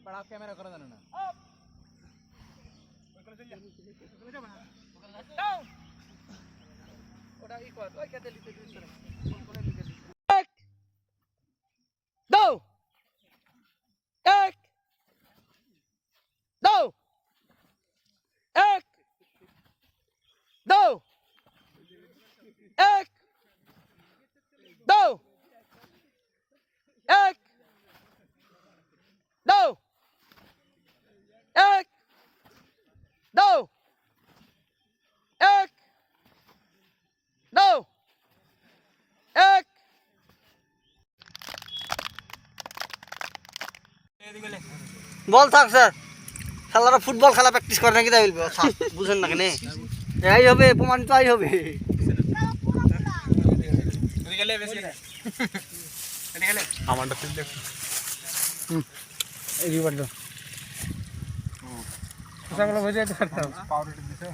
बड़ा कैमरा करा जाना ना ओटा ई कर ओई केते लिते दिस करे कोने लिते एक दो एक दो एक दो एक दो एक दो एक दो एक दो एक বল থাক স্যার খেলারা ফুটবল খেলা প্র্যাকটিস করে নাকি তাই বলবে থাক বুঝেন না কেন এই হবে প্রমাণিত আই হবে গেলে বেশি এনে গেলে আমারটা ফিল দেখ এই রিবারটা সবগুলো বুঝে যেতে পারতাম পাওয়ার দিতে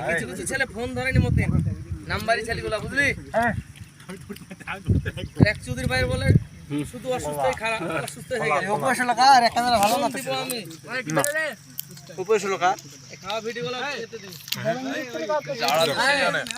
কিছু কিছু ছেলে ফোন ধরেনি মতে নাম্বারই ছেলেগুলো বুঝলি হ্যাঁ এক চৌধুরী ভাই বলে শুধু অসুস্থই খারাপ অসুস্থ হয়ে গেল উপরে লোক আর ক্যামেরা ভালো না দিব আমি উপরে লোক খাওয়া ভিডিওগুলো যেতে দিই